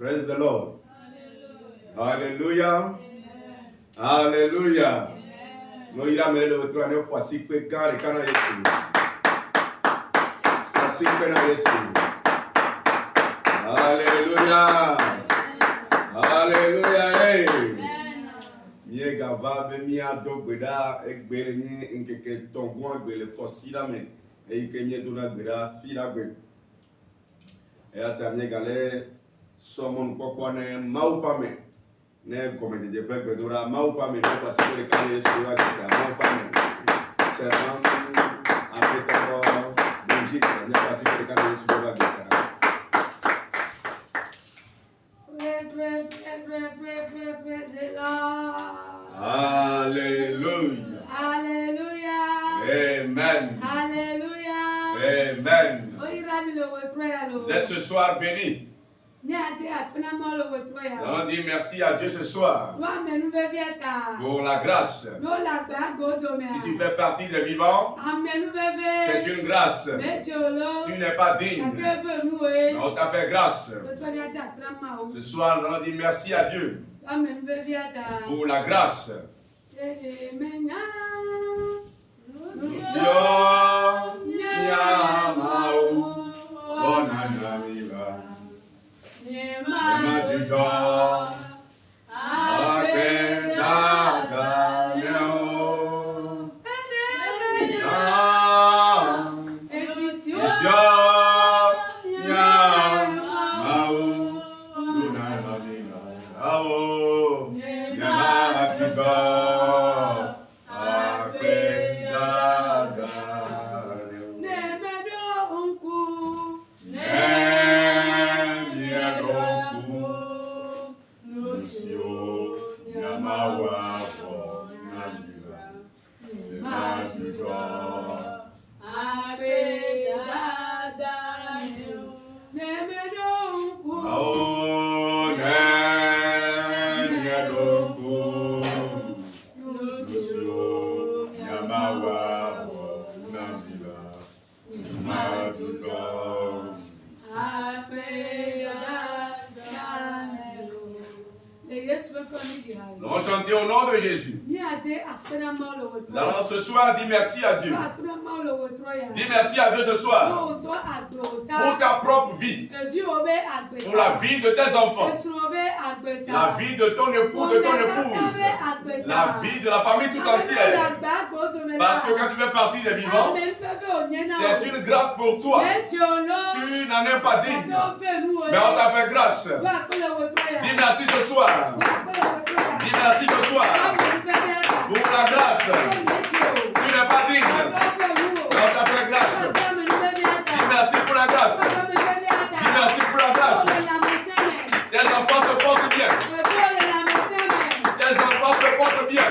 Praise the Lord. Hallelujah. Hallelujah. Nous irons mener le retour à neuf fois si peu quand les canaux Yesu. Si peu na Yesu. Hallelujah. Hallelujah. Hey. Mie gava be mi ado gbeda egbere ni nkeke tongun agbele kosida me e ike mie do na gbeda fi na gbe. E ata mie gale somon popo ne mau pa me. Ne come de pe gbedora mau pa me no pasi le kale Yesu wa gbeda mau pa me. Servan apetako bonji ne pasi le kale Yesu wa gbeda. Praise the Lord. Hallelujah. Hallelujah. Amen. Hallelujah. Amen. Vous Vous êtes ce soir bénis. Nous allons dire merci à Dieu ce soir pour la grâce. Si tu fais partie des vivants, c'est une grâce. Tu n'es pas digne. Mais on t'a fait grâce. Ce soir, nous allons dire merci à Dieu pour la grâce. Nous allons chanter au nom de Jésus. Nous allons ce soir dire merci à Dieu. Dis merci à Dieu ce soir pour ta propre vie, pour la vie de tes enfants, la vie de ton époux, de ton épouse, la vie de la famille tout entière. Parce que quand tu fais partie des vivants, c'est une grâce pour toi. Tu n'en es pas digne, mais on t'a fait grâce. Dis merci ce soir. Dis merci ce soir pour la grâce. Tu n'es pas digne, mais on t'a fait grâce. Dis merci pour la grâce. Dis merci pour la grâce. Tes enfants se portent bien. Tes enfants se portent bien.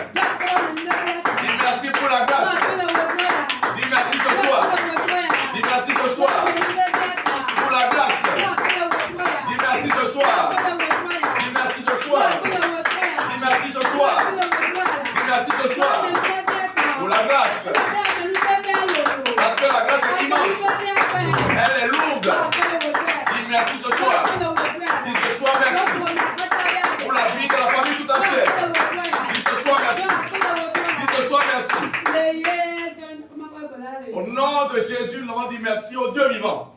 Dis merci pour la grâce. Dis merci ce soir. Dis merci ce soir pour la grâce. Dis merci ce soir. Dis merci ce soir. Dis merci ce soir. Dis merci ce soir pour la grâce. Parce que la grâce est immense. Elle est lourde. Dis merci ce soir. Dis ce soir merci pour la vie de la famille tout entière. Dis ce soir merci. Dis ce soir merci. Au nom de Jésus, nous allons dire merci au Dieu vivant.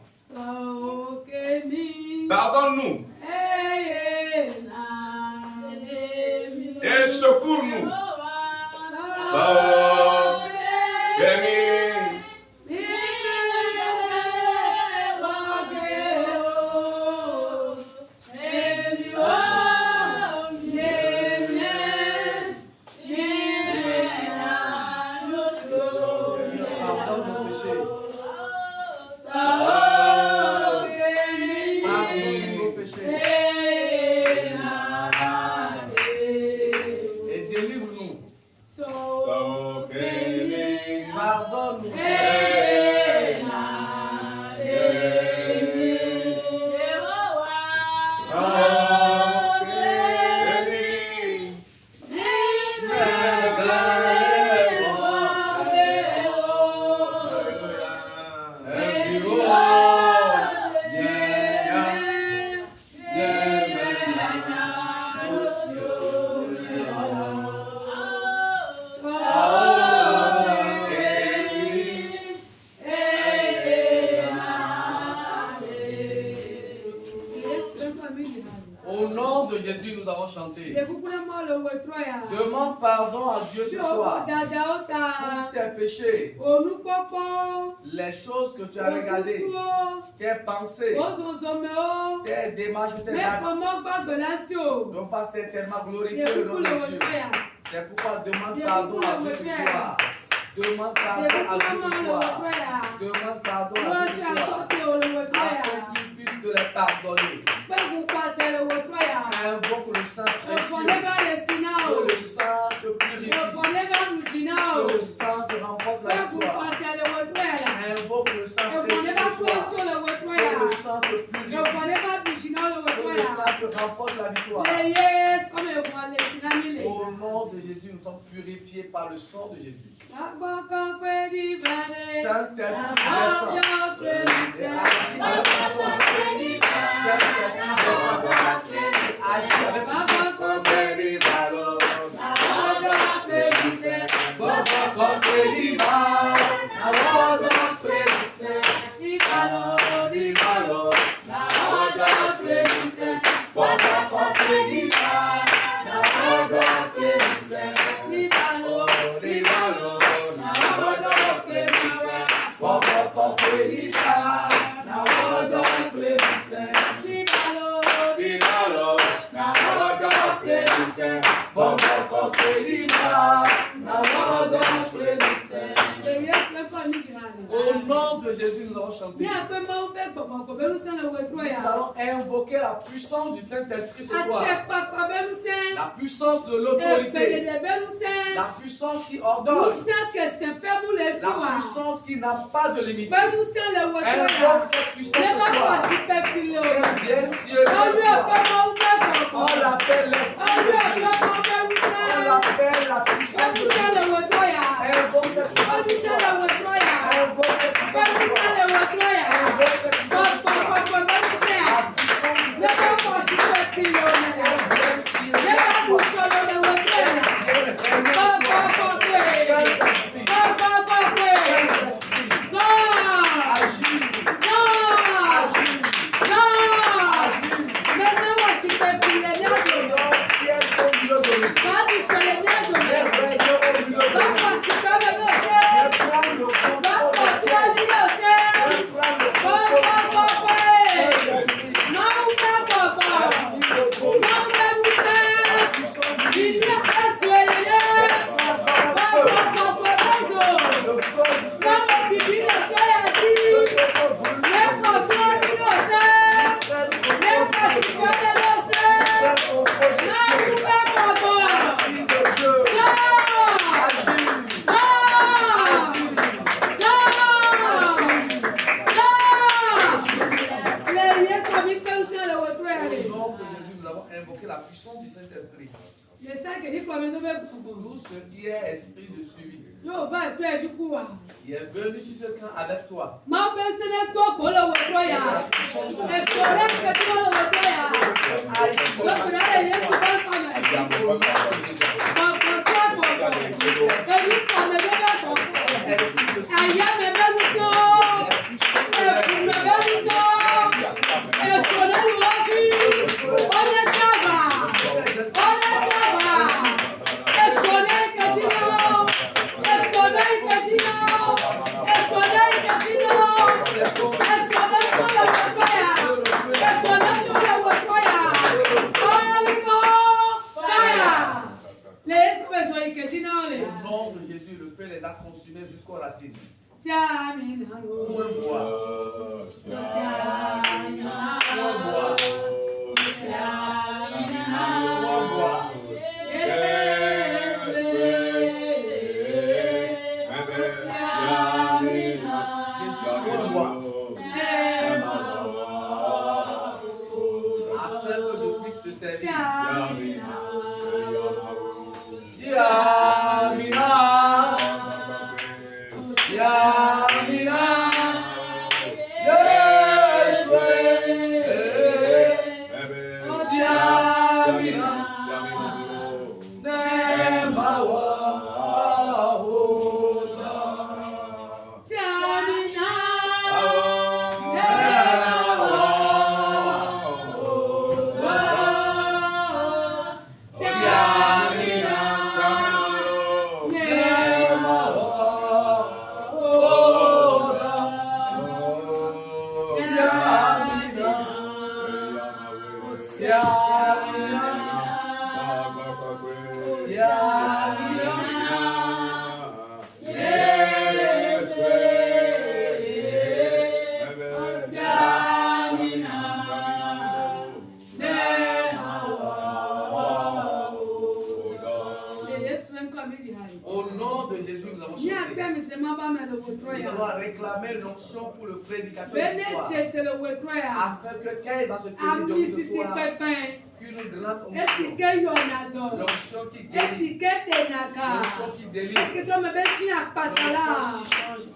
Pardonne-nous et secours-nous. soir, pour tes péchés, les choses que tu as regardées, tes pensées, tes démarches, tes actes, n'ont pas certainement glorifié le nom de Dieu. C'est pourquoi demande pardon à Dieu ce soir. Demande pardon à Dieu ce soir. Demande pardon à Dieu ce soir. Afin qu'il puisse te les pardonner. Invoque le sang précieux. Que le sang te purifie. Que le sang te remporte la victoire. Invoque le sang précieux ce soir. Que le sang te purifie. Que le sang te remporte la victoire. Au nom de Jésus, nous sommes purifiés par le sang de Jésus. Saint-Esprit descend. Agis avec puissance. Au nom de Jésus, nous allons chanter. Nous allons invoquer la puissance du Saint-Esprit ce soir. La puissance de l'autorité. La puissance qui ordonne. La puissance qui n'a pas de limite. Invoque cette puissance ce soir. Bien sûr, on l'appelle l'Esprit de Dieu. On l'appelle la puissance de Dieu. Invoque cette puissance ce soir. Invoque cette puissance ce soir. Invoque cette puissance ce soir. La puissance du Saint-Esprit. Tout ce qui est esprit de suivi. Il est venu sur ce camp avec toi. Au nom de Jésus, le feu les a consumés jusqu'aux racines. Afin que je puisse te servir. Yes, de Jésus, nous avons chanté. Nous allons réclamer l'onction pour le prédicateur ce soir. Afin que quand il va se tenir ce soir, qu'une grande onction, l'onction qui guérit, l'onction qui délivre, l'onction qui change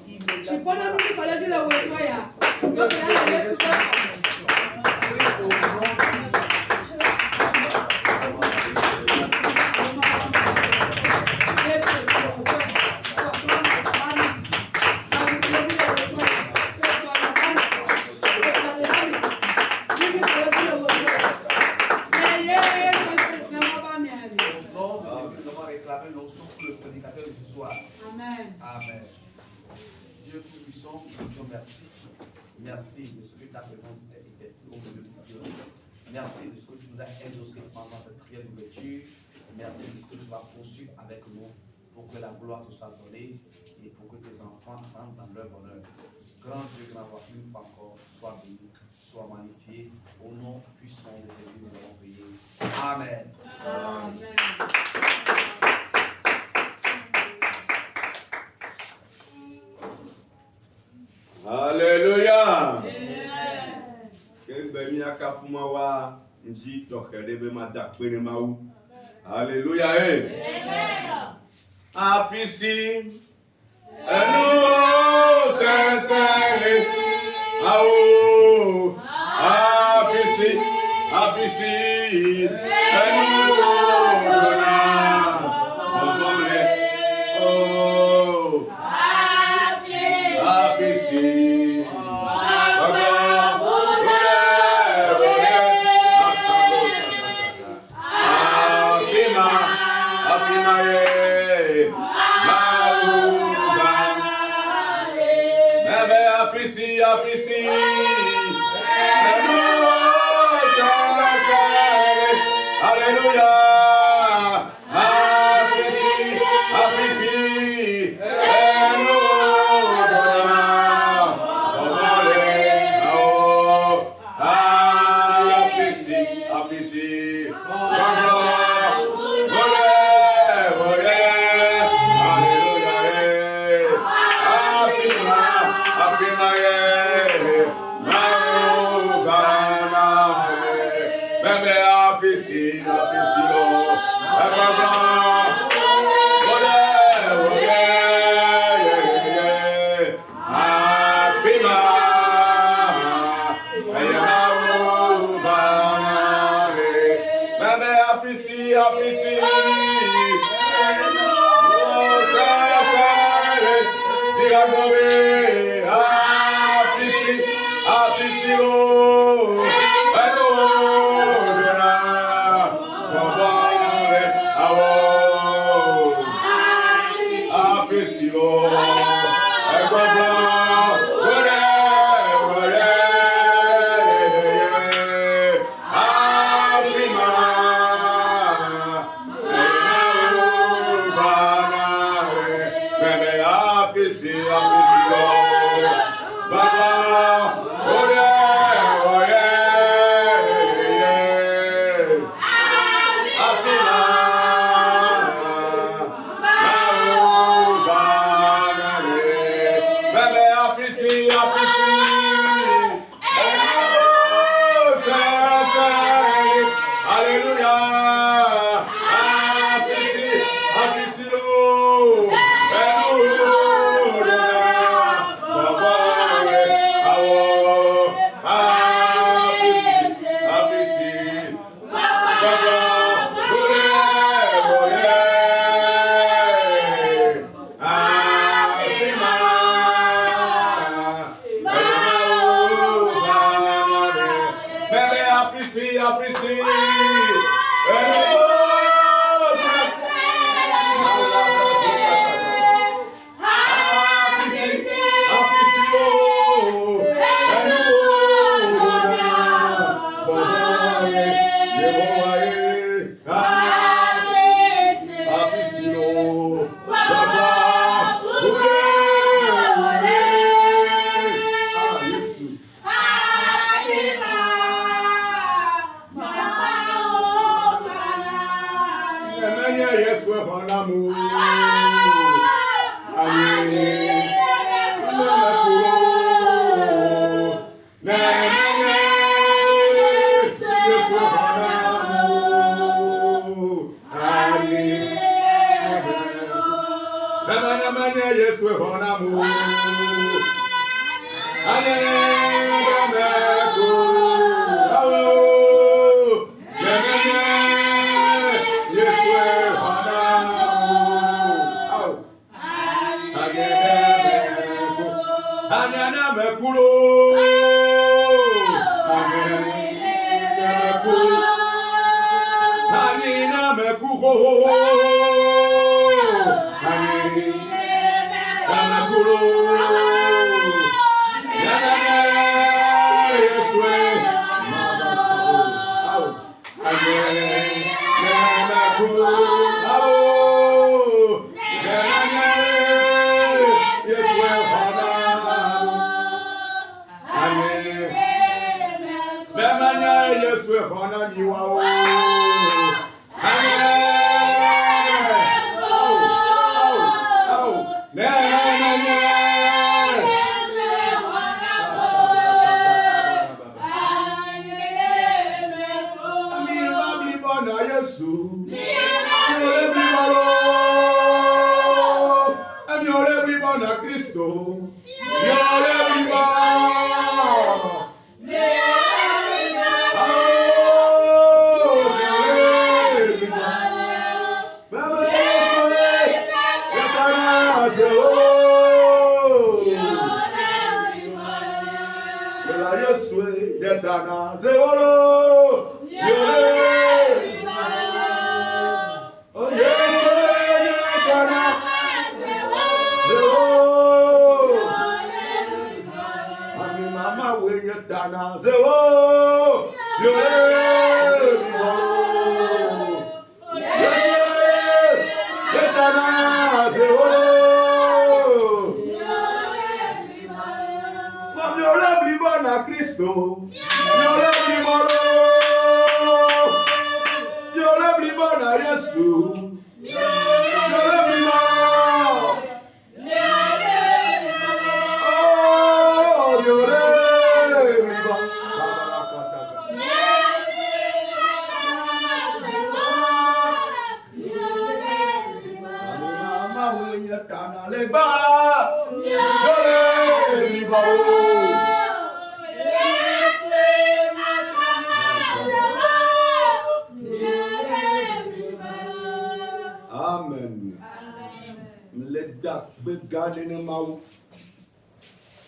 Amen. Dieu tout-puissant, nous te disons merci. Merci de ce que ta présence est effective au milieu de Dieu. Merci de ce que tu nous as exaucé pendant cette prière d'ouverture. Merci de ce que tu vas poursuivre avec nous pour que la gloire te soit donnée et pour que tes enfants rentrent dans leur bonheur. Grand Dieu, grand roi, une fois encore, sois béni, sois magnifié. Au nom puissant de Jésus, nous avons prié. Amen. Amen. Alléluia. Alléluia. Afisi. Afisi.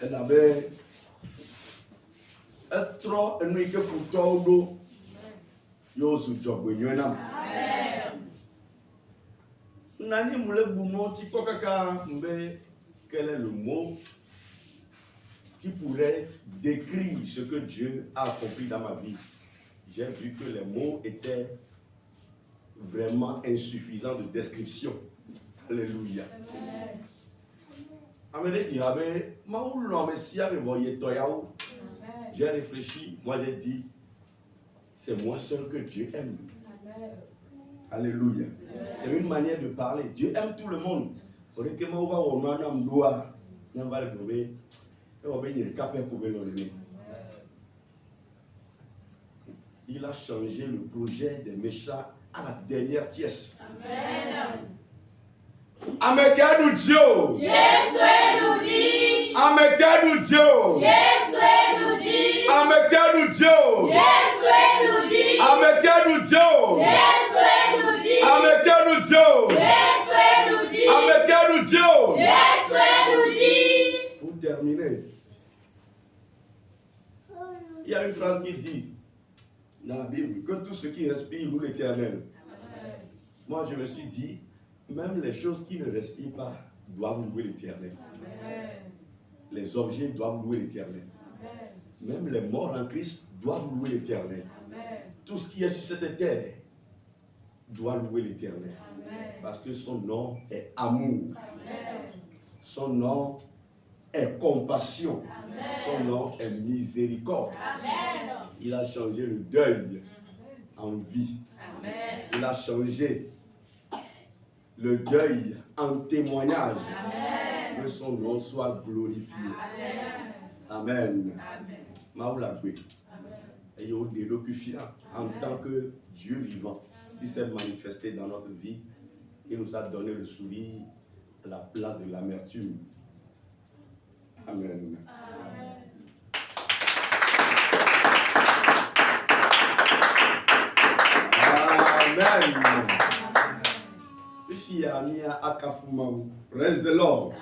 Elle avait un trop ennuyé que foutu d'eau. Yo su job nyona. Nani mule bumo ti kokaka mbe quel est le mot qui pourrait décrire ce que Dieu a accompli dans ma vie? J'ai vu que les mots étaient vraiment insuffisants de description. Alléluia. J'ai réfléchi, moi j'ai dit, c'est moi seul que Dieu aime. Alléluia. C'est une manière de parler. Dieu aime tout le monde. Il a changé le projet des méchants à la dernière pièce. Amen. Amekenu Dieu. Yesu nous dit. Amekenu Dieu. Yesu nous dit. Amekenu Dieu. Yesu nous dit. Amekenu Dieu. Yesu nous dit. Amekenu Dieu. Yesu nous dit. Amekenu Dieu. Yesu nous dit. Pour terminer, il y a une phrase qui dit dans la Bible que tout ce qui respire loue l'Éternel. Moi, je me suis dit, même les choses qui ne respirent pas doivent louer l'Éternel. Les objets doivent louer l'Éternel. Même les morts en Christ doivent louer l'Éternel. Tout ce qui est sur cette terre doit louer l'Éternel. Parce que son nom est amour. Son nom est compassion. Son nom est miséricorde. Il a changé le deuil en vie. Il a changé le deuil en témoignage. Amen. Que son nom soit glorifié. Amen. Amen. Et en tant que Dieu vivant, qui s'est manifesté dans notre vie, il nous a donné le sourire, à la place de l'amertume. Amen. Amen. Praise the Lord.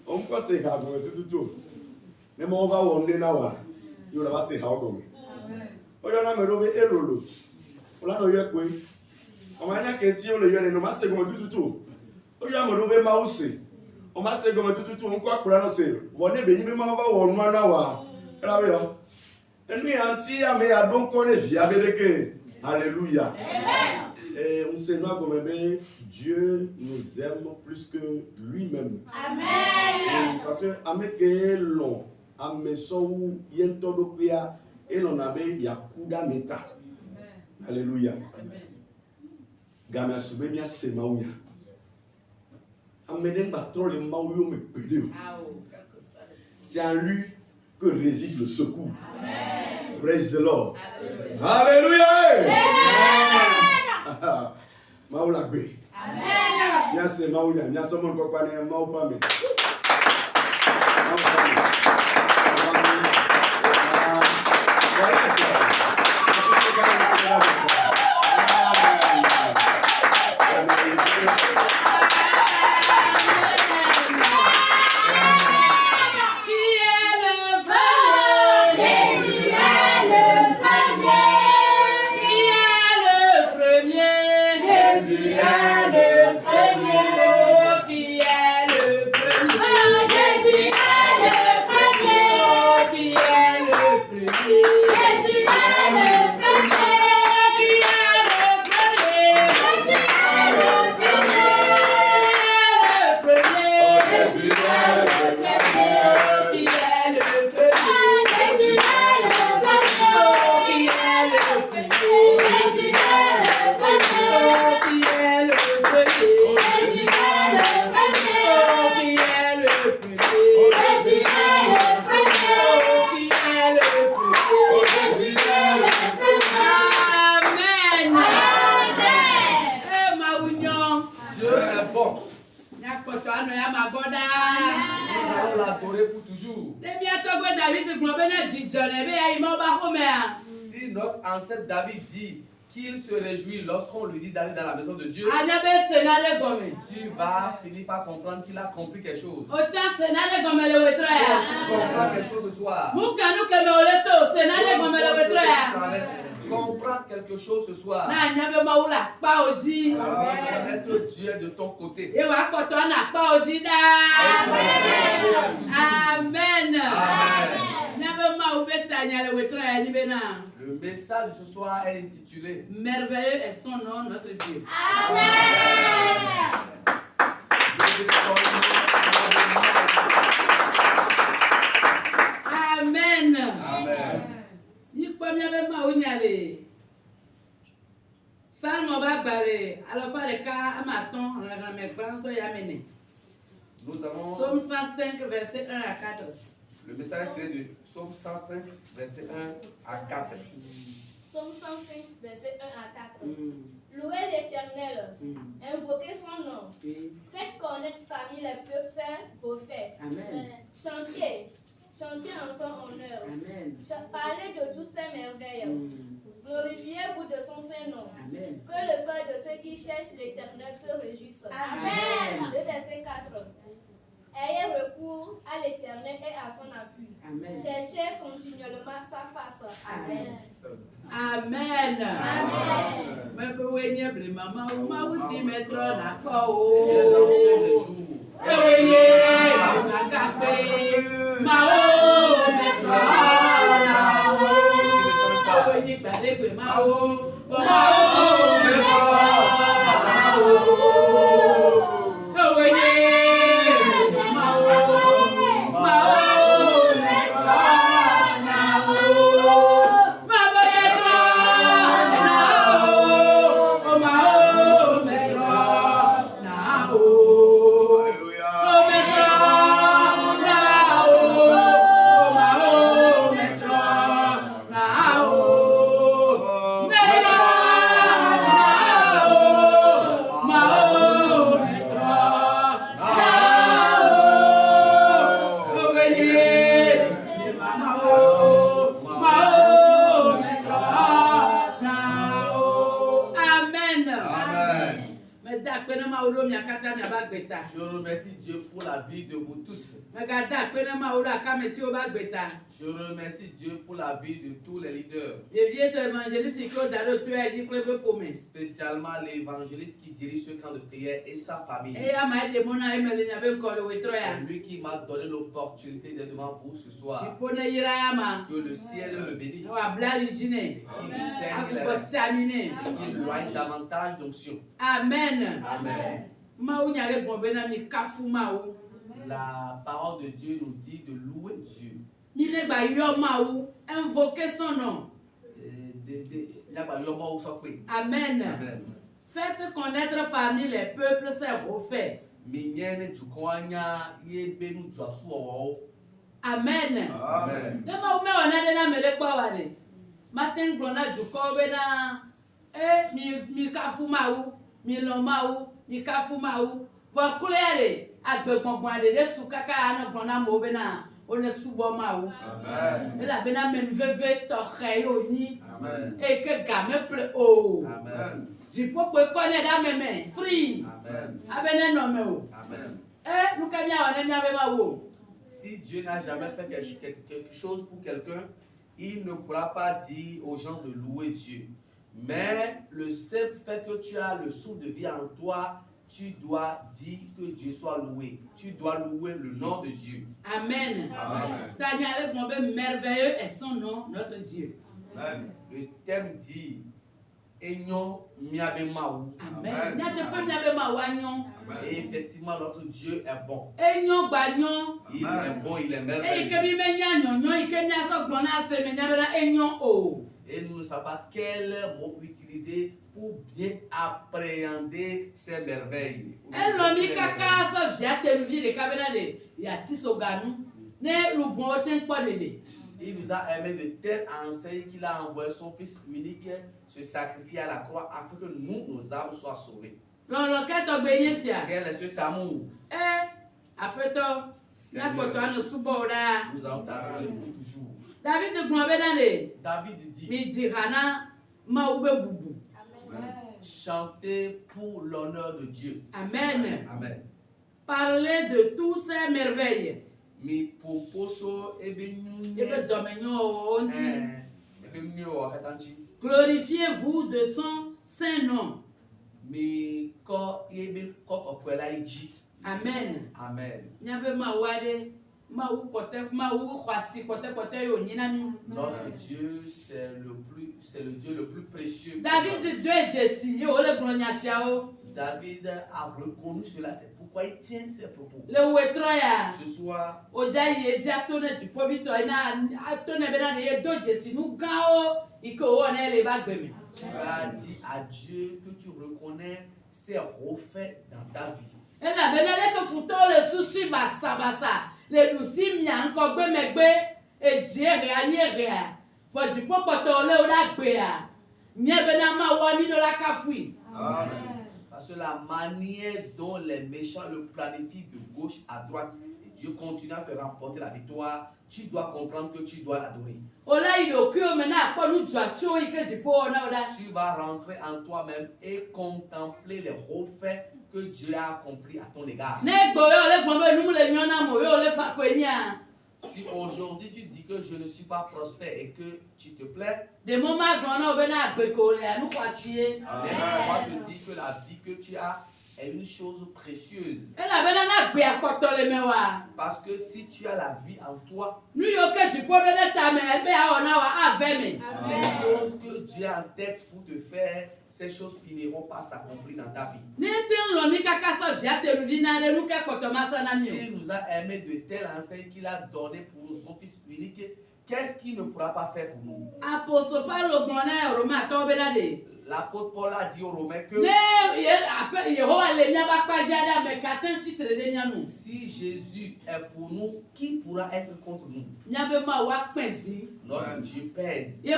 On peut se faire tout. Mais on va on est là. Il va se faire comme. On y en a me robe et lolo. On l'a noyé quoi? On m'a dit que tu le yole no ma se comme tout. On y a me robe mouse. On m'a se comme tout. On quoi pour la c'est. Venez béni me ma va on moi na wa. Là bien. Et nous anti a me a donc on est via beleke. Alléluia. Amen. Et on sait nous comme Dieu nous aime plus que lui-même. Amen. Parce que ameke long amesou yento do pria et l'on avait yakuda meta. Alléluia. Amen. Gamia subenia semaunya. Ameden batro le mauyo me pédé. C'est en lui que réside le secours. Amen. Praise the Lord. Alléluia. Amen. Maoula be. Amen. Bien c'est mauya, bien c'est mon copain mau pas me. Si notre ancêtre David dit qu'il se réjouit lorsqu'on lui dit d'aller dans la maison de Dieu, tu vas finir par comprendre qu'il a compris quelque chose. Tu comprends quelque chose ce soir. Comprends quelque chose ce soir. Être Dieu est de ton côté. Amen. Le message de ce soir est intitulé Merveilleux est son nom, notre Dieu. Amen. Amen. Amen. Nous avons Psaume 105, verset 1 à 4. le message tiré de Psaume 105, verset 1 à 4. Psaume 105, verset 1 à 4. Louez l'Éternel, invoquez son nom, faites connaître parmi les peuples ses vos faits. Chantez en son honneur. Parlez de toutes ses merveilles. Glorifiez-vous de son saint nom. Que le cœur de ceux qui cherchent l'Éternel se réjouisse. Amen. Le verset 4. Ayez recours à l'Éternel et à son appui. Cherchez continuellement sa face. Amen. Amen. Je remercie Dieu pour la vie de vous tous. Je remercie Dieu pour la vie de tous les leaders. Spécialement l'évangéliste qui dirige ce camp de prière et sa famille. C'est lui qui m'a donné l'opportunité d'être devant vous ce soir. Que le ciel le bénisse. Qu'il lui saigne les reins. Qu'il loigne davantage d'onction. Amen. Amen. La parole de Dieu nous dit de louer Dieu. Invoquer son nom. Amen. Amen. Faites connaître parmi les peuples ses refaits. Amen. Amen. Matin glona jukobe na mi kafumawu mi lomawu mi kafumawu wa kulele agbegbongbon de sukaka na glona mobe na one subo mawu. Amen. La bena men veve toxe oni. Amen. Et que game ple o. Amen. Du popo connaît da meme free. Amen. Abene no me o. Amen. Nous kamia one nya be mawo. Si Dieu n'a jamais fait quelque chose pour quelqu'un, il ne pourra pas dire aux gens de louer Dieu. Mais le simple fait que tu as le souffle de vie en toi, tu dois dire que Dieu soit loué. Tu dois louer le nom de Dieu. Amen. Amen. Daniel, merveilleux est son nom, notre Dieu. Amen. Le thème dit Enyon miabemaou. Amen. Et effectivement, notre Dieu est bon. Il est bon, il est merveilleux. Et nous ne savons pas quel mot utiliser pour bien appréhender ces merveilles. Il nous a aimé de telle enseigne qu'il a envoyé son Fils unique se sacrifier à la croix afin que nous, nos âmes soient sauvées. Quel est cet amour? Nous allons t'adorer pour toujours. David dit, chantez pour l'honneur de Dieu. Amen. Amen. Parlez de tous ces merveilles. Glorifiez-vous de son saint nom. Amen. Amen. Notre Dieu, c'est le Dieu le plus précieux. David a reconnu cela, c'est pourquoi il tient ses propos. Ce soir, tu as dit à Dieu que tu reconnais ses refaits dans ta vie. Amen. Parce que la manière dont les méchants le planifient de gauche à droite, et Dieu continue à te remporter la victoire, tu dois comprendre que tu dois l'adorer. Tu vas rentrer en toi-même et contempler les refaits que Dieu a accomplis à ton égard. Si aujourd'hui tu dis que je ne suis pas prospère et que tu te plais, laisse-moi te dire que la vie que tu as est une chose précieuse. Parce que si tu as la vie en toi, les choses que Dieu a en tête pour te faire, ces choses finiront par s'accomplir dans ta vie. S'il nous a aimé de telle enseigne qu'il a donné pour son Fils unique, qu'est-ce qu'il ne pourra pas faire pour nous? L'apôtre Paul a dit aux Romains que si Jésus est pour nous, qui pourra être contre nous? Notre Dieu pèse. Et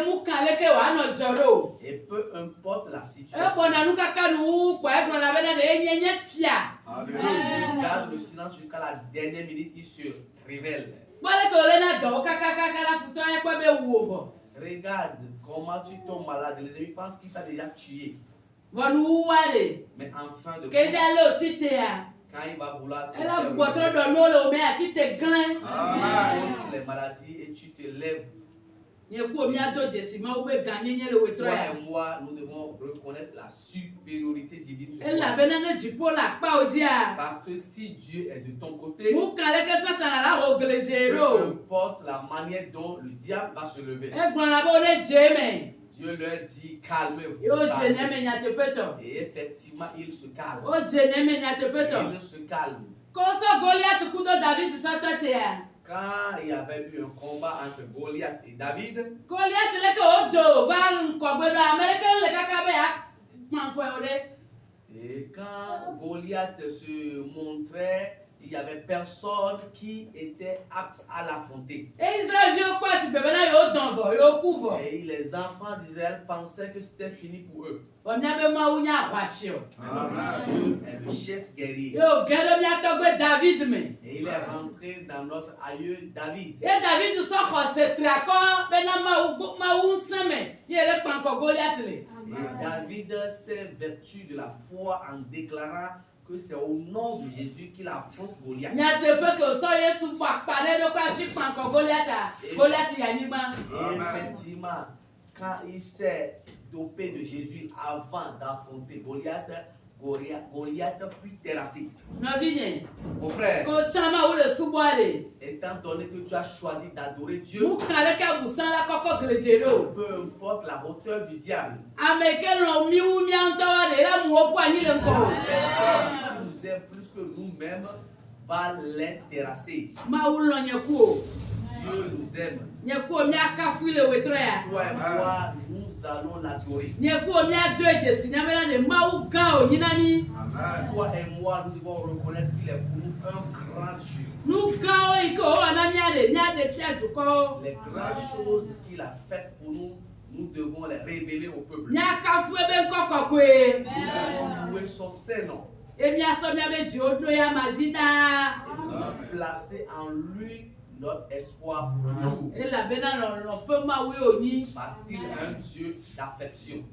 peu importe la situation, il garde le silence jusqu'à la dernière minute, il se révèle. Regarde comment tu tombes malade. L'ennemi pense qu'il t'a déjà tué. Mais enfin de plus, quand il va vouloir te elle a faire boité lever, dans l'eau, mais tu te glains. tu ôtes les maladies et tu te lèves. Toi et moi, nous devons reconnaître la supériorité divine sur toi. Parce que si Dieu est de ton côté, peu importe la manière dont le diable va se lever, Dieu leur dit calmez-vous. Et effectivement, il se calme. Il se calme. Quand il y avait eu un combat entre Goliath et David, et quand Goliath se montrait, il n'y avait personne qui était apte à l'affronter. Et les enfants d'Israël pensaient que c'était fini pour eux. Dieu est le chef guerrier. Et il est rentré dans notre aïeux David. Et David s'est vêtu de la foi en déclarant que c'est au nom de Jésus qu'il affronte Goliath. Et effectivement, quand il s'est dopé de Jésus avant d'affronter Goliath, Goliath fut terrassé. Mon frère, étant donné que tu as choisi d'adorer Dieu, peu importe la hauteur du diable, personne qui nous aime plus que nous-mêmes va l'interrasser. Dieu nous aime. Toi et moi, nous allons l'adorer. Toi et moi, nous devons reconnaître qu'il est pour nous un grand Dieu. Les grandes choses qu'il a faites pour nous, nous devons les révéler au peuple. Nous devons louer son Saint-Nom. Et nous devons placer en lui notre espoir pour toujours. Parce qu'il est un Dieu d'affection.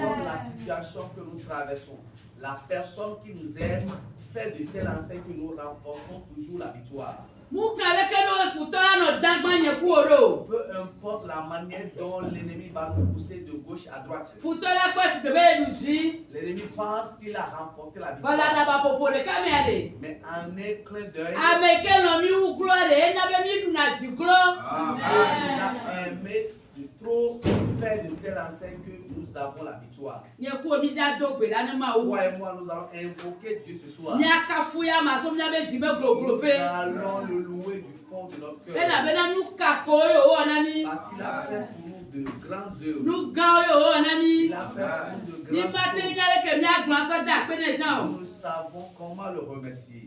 Comme la situation que nous traversons, la personne qui nous aime fait de telles enseignes que nous remportons toujours la victoire. Peu importe la manière dont l'ennemi va nous pousser de gauche à droite. L'ennemi pense qu'il a remporté la victoire. Mais en un clin d'œil, il a aimé de trop faire de telles enseignes que nous avons la victoire. Toi et moi, nous allons invoquer Dieu ce soir. Nous allons le louer du fond de notre cœur. Parce qu'il a fait pour nous de grandes œuvres. Il a fait pour nous de grandes choses. Nous savons comment le remercier.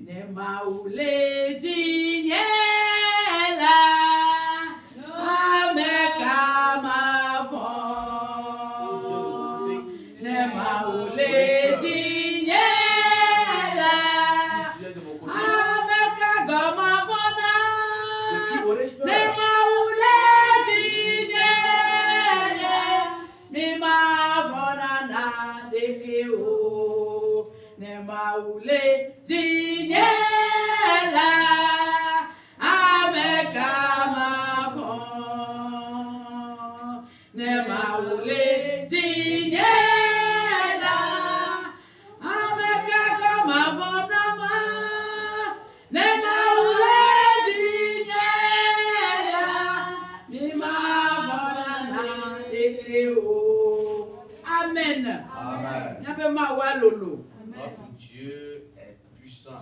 Notre Dieu est puissant.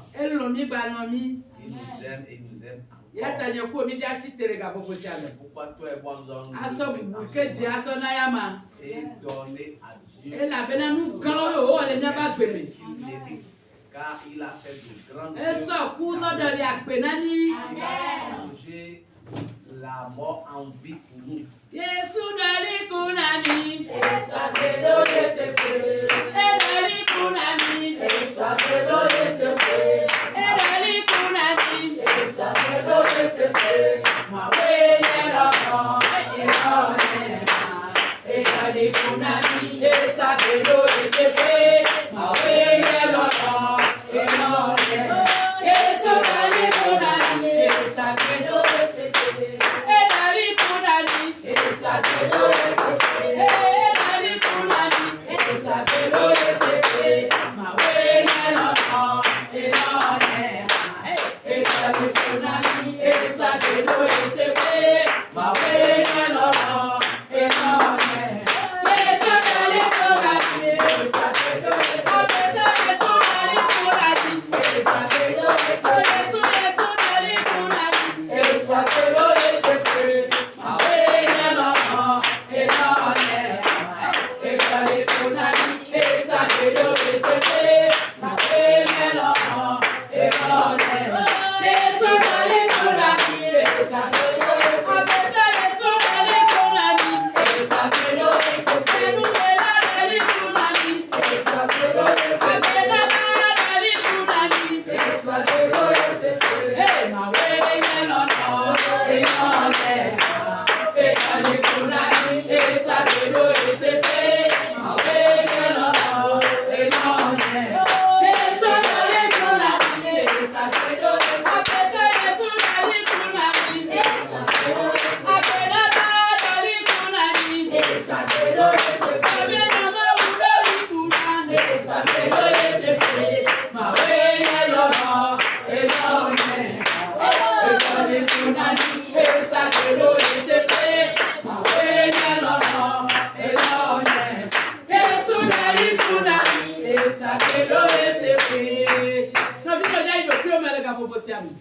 Il nous aime et nous aime encore. Pourquoi toi et moi nous allons nous et donner à Dieu qu'il mérite, car il a fait de grandes choses. Il a changé la mort en vie pour nous.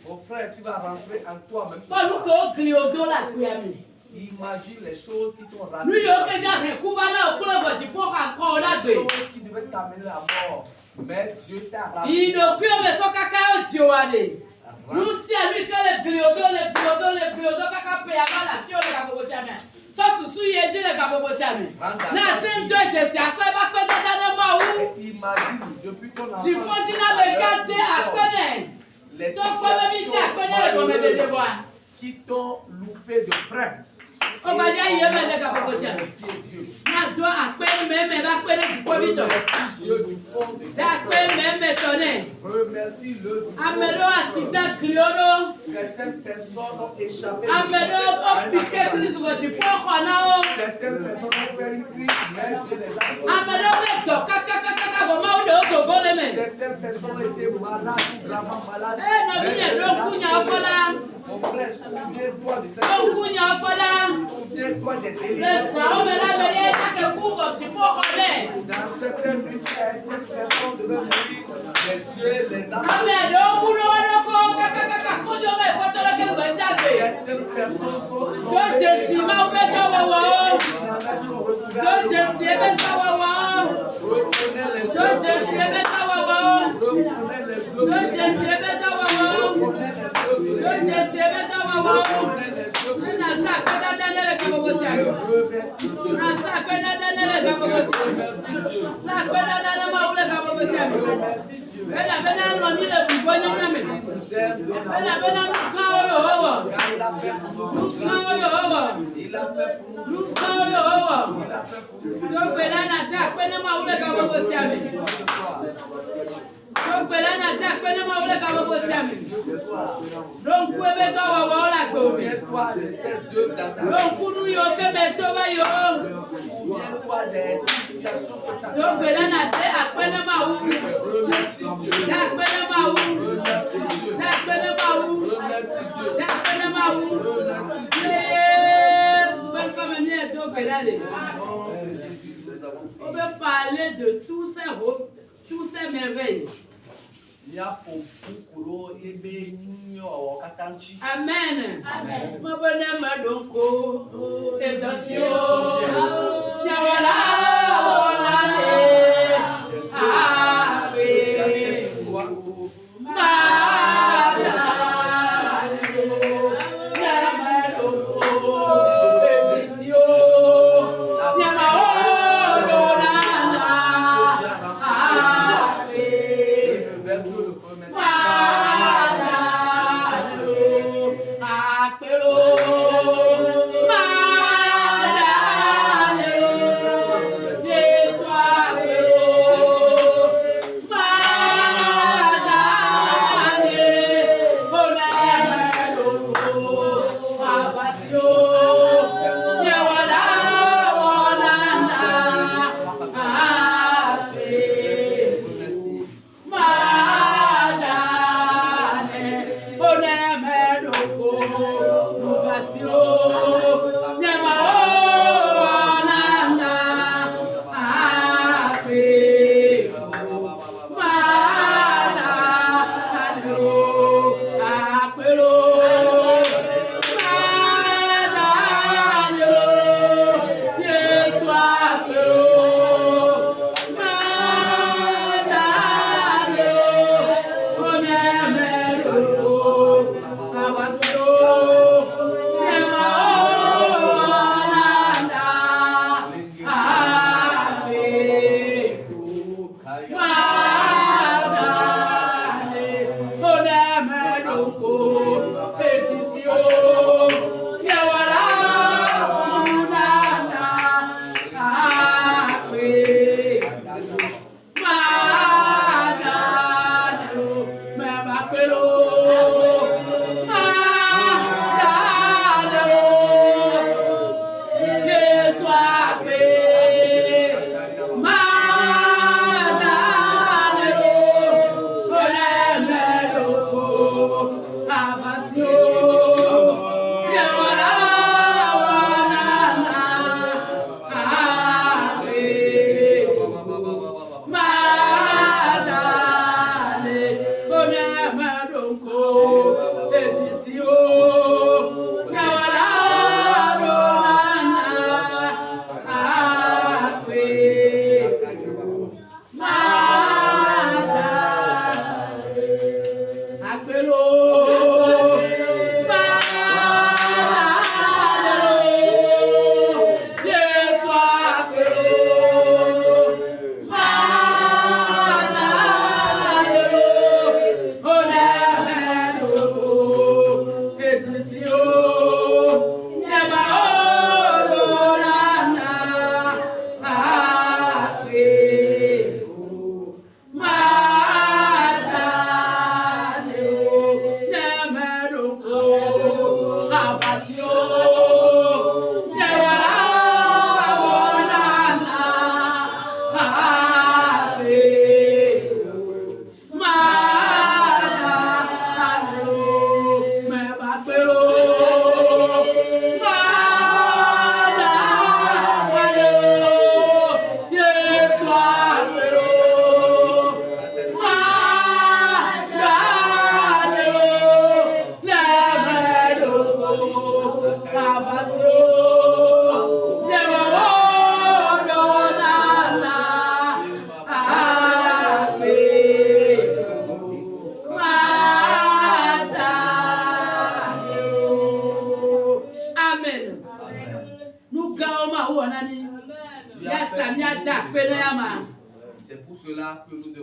Mon frère, tu vas rentrer en toi-même. Imagine les choses qui t'ont raté. Les choses qui devaient t'amener à la mort. Mais Dieu t'a rappelé. Nous si à lui que les griodos, ça se souille et dit les gabobosiames. N'attends deux, je sais, ça va pas dans le imagine, depuis ton enfance. Tu continues à me garder à connaître. Les situations qui t'ont loupé de près. On va dire, il y a des gabobosiames. N'a doit à peine même, elle va connaître du premier temps. Remercie le Amelo accident criono. Certaines personnes ont échappé. Amelo piqué crise du pont. Certaines personnes ont fait une crise, mais Dieu les a sauvés. Amelo certaines personnes ont été malades, gravement malades. Mon frère, souviens-toi de cette chose. Souviens-toi des délits. Dans certaines vies, certaines personnes devaient mourir, mais Dieu les a sauvés. Certaines personnes sont on peut parler de tous ces merveilles. Amen.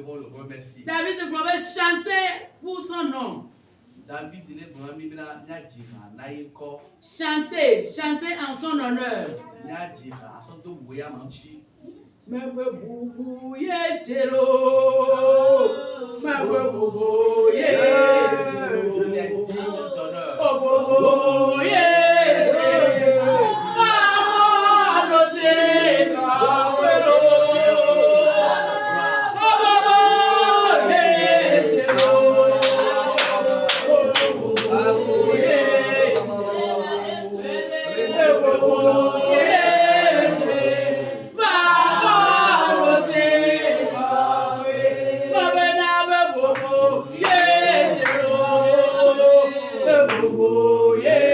devrons le remercier. David devait chanter pour son nom. David il est vraiment chanter en son honneur. Mebe bubu ye telo, mebe bubu ye telo, bubu ye telo, anote kapelo, bubu ye telo, bubu ye telo, bubu ye yeah.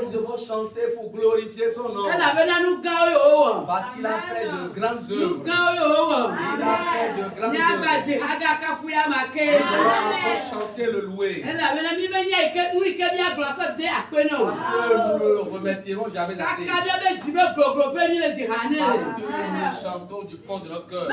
Nous devons chanter pour glorifier son nom. Parce qu'il a fait de grandes œuvres. Il a fait de grandes œuvres. Nous allons encore chanter le louer. Parce que nous ne le remercierons jamais assez. Parce que nous chantons du fond de notre cœur.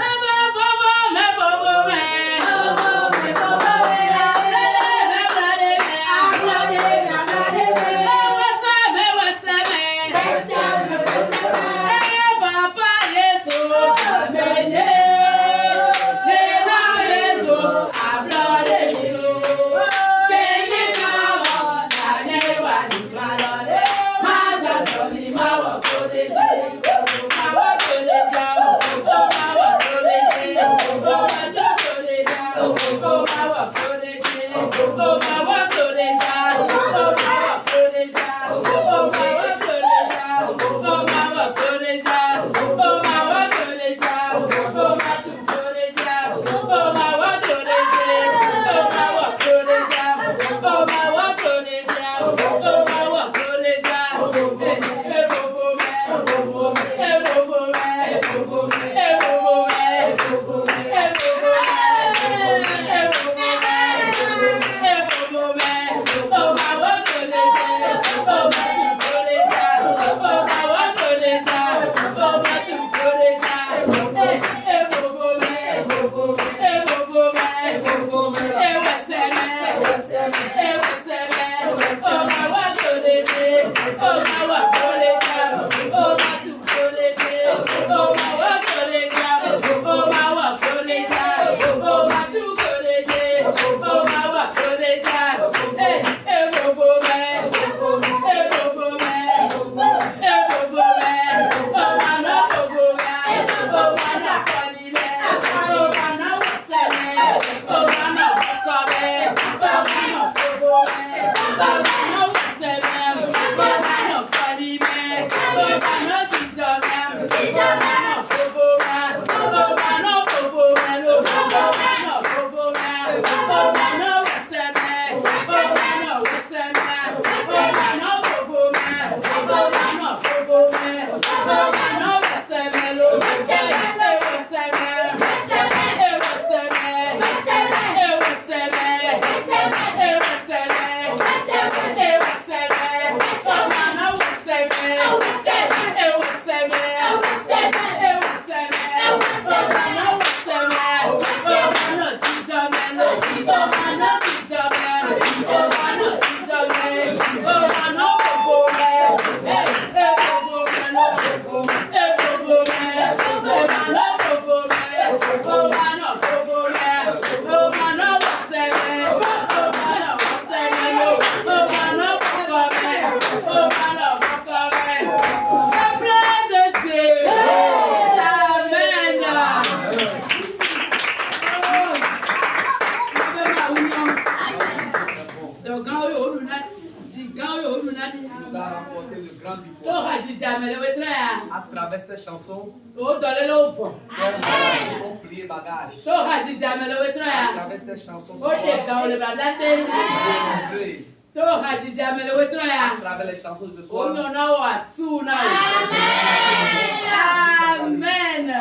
À travers ces chansons, on plie bagage. À travers ces chansons, à travers les chansons de ce soir. Amen. Amen.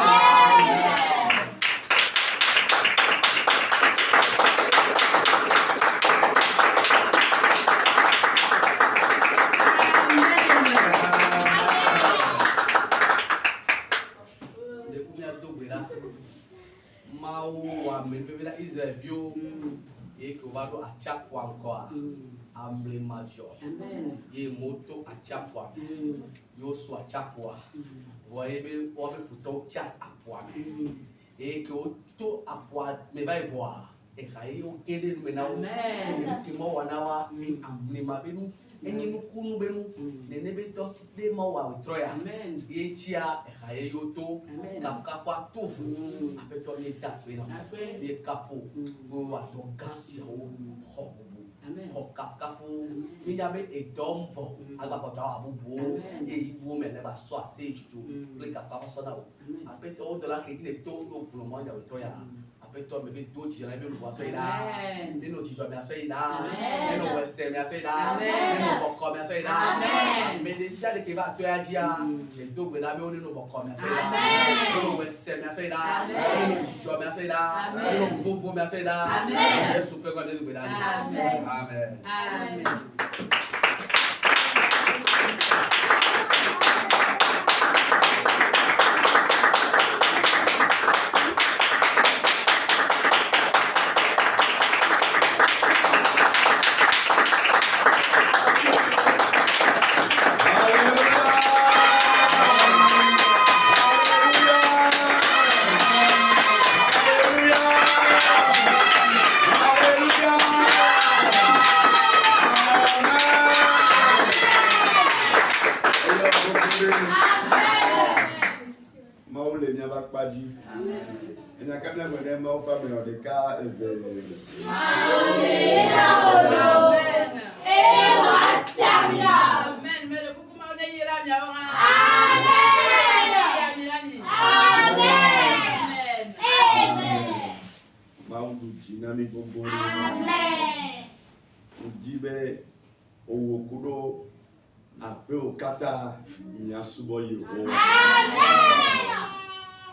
Et que va à chaque fois encore amble major et moto à chaque fois yo soit chaque fois voyez bien on veut photo chat à point et que tout à point mais va voir et kai o kede maintenant que moi wanawa amble ma benu eni nukunu benu nene beto de ma wa troya et tia e kai yo to kafka tofu apeto ni date na et kafo go ato gasi o hobu kafu ni jabe e domvo agba pota abubu e ibu me ne ba so ase chuchu le kafka so na o apeto o dollar ke ti to lo pulo mo ya troya apeto me be do ti na be lu so ida nínú ti jo me so ida nínú wese me so ida nínú boko me so ida me de sia de ke ba to ya jia e do gbe na be o nínú boko me so ida nínú wese me so ida nínú ti jo me so ida nínú vovo me so ida Yesu pe ko de gbe na amen amen.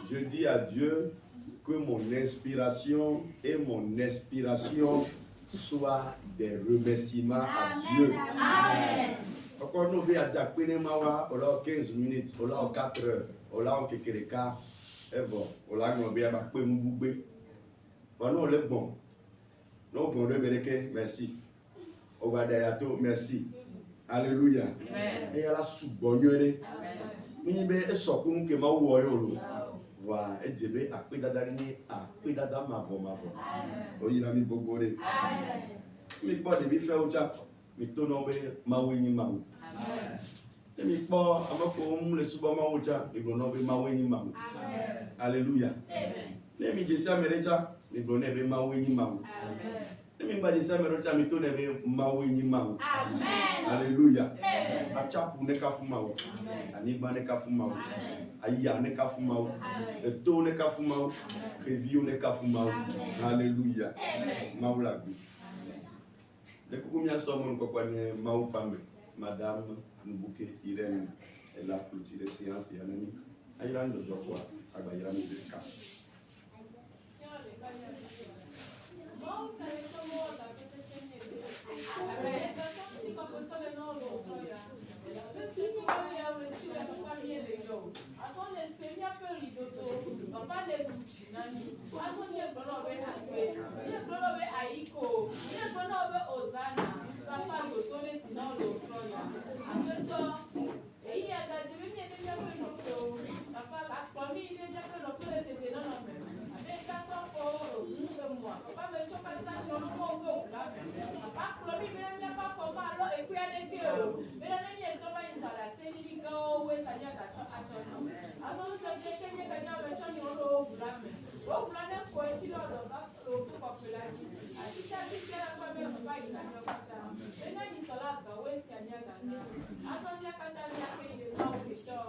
Je dis à Dieu que mon inspiration et mon expiration soient des remerciements à Dieu. Encore nous voulons attaquer mawa, on a 15 minutes, on a 4 heures, on a quelques cas, et bon, on a un bien attaqué mouboubé. Bon, non, le bon. Non, bon, le Américain, merci. On va d'ailleurs, merci. Alléluia. Et à la sous-bonne. Minibe esokun ke ma wo yolo wa ejebe apedada ni apedada mavo o yira mi bogore mi po de bi fe ucha mi to no be ma wenyi ma wo mi po amako mu le subo ma ucha mi go no be ma wenyi ma wo Alléluia. Amen. Mi jesi amerecha mi go ne be ma wenyi ma wo mi gba jesi amerecha mi to ne be ma wenyi ma wo Amen. Alléluia. Achapu ne ka fuma wo anigba ne ka fuma wo aya ne ka fuma wo eto ne ka fuma wo kevi ne ka fuma wo Alléluia. Maula gbe de ko mi aso mo nko kwa ne mawu pambe madame Nubuke Irene Elle a clôturé séance et un ami. Elle a une autre fois. Elle a mis deux cas.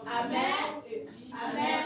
Amen. Amen.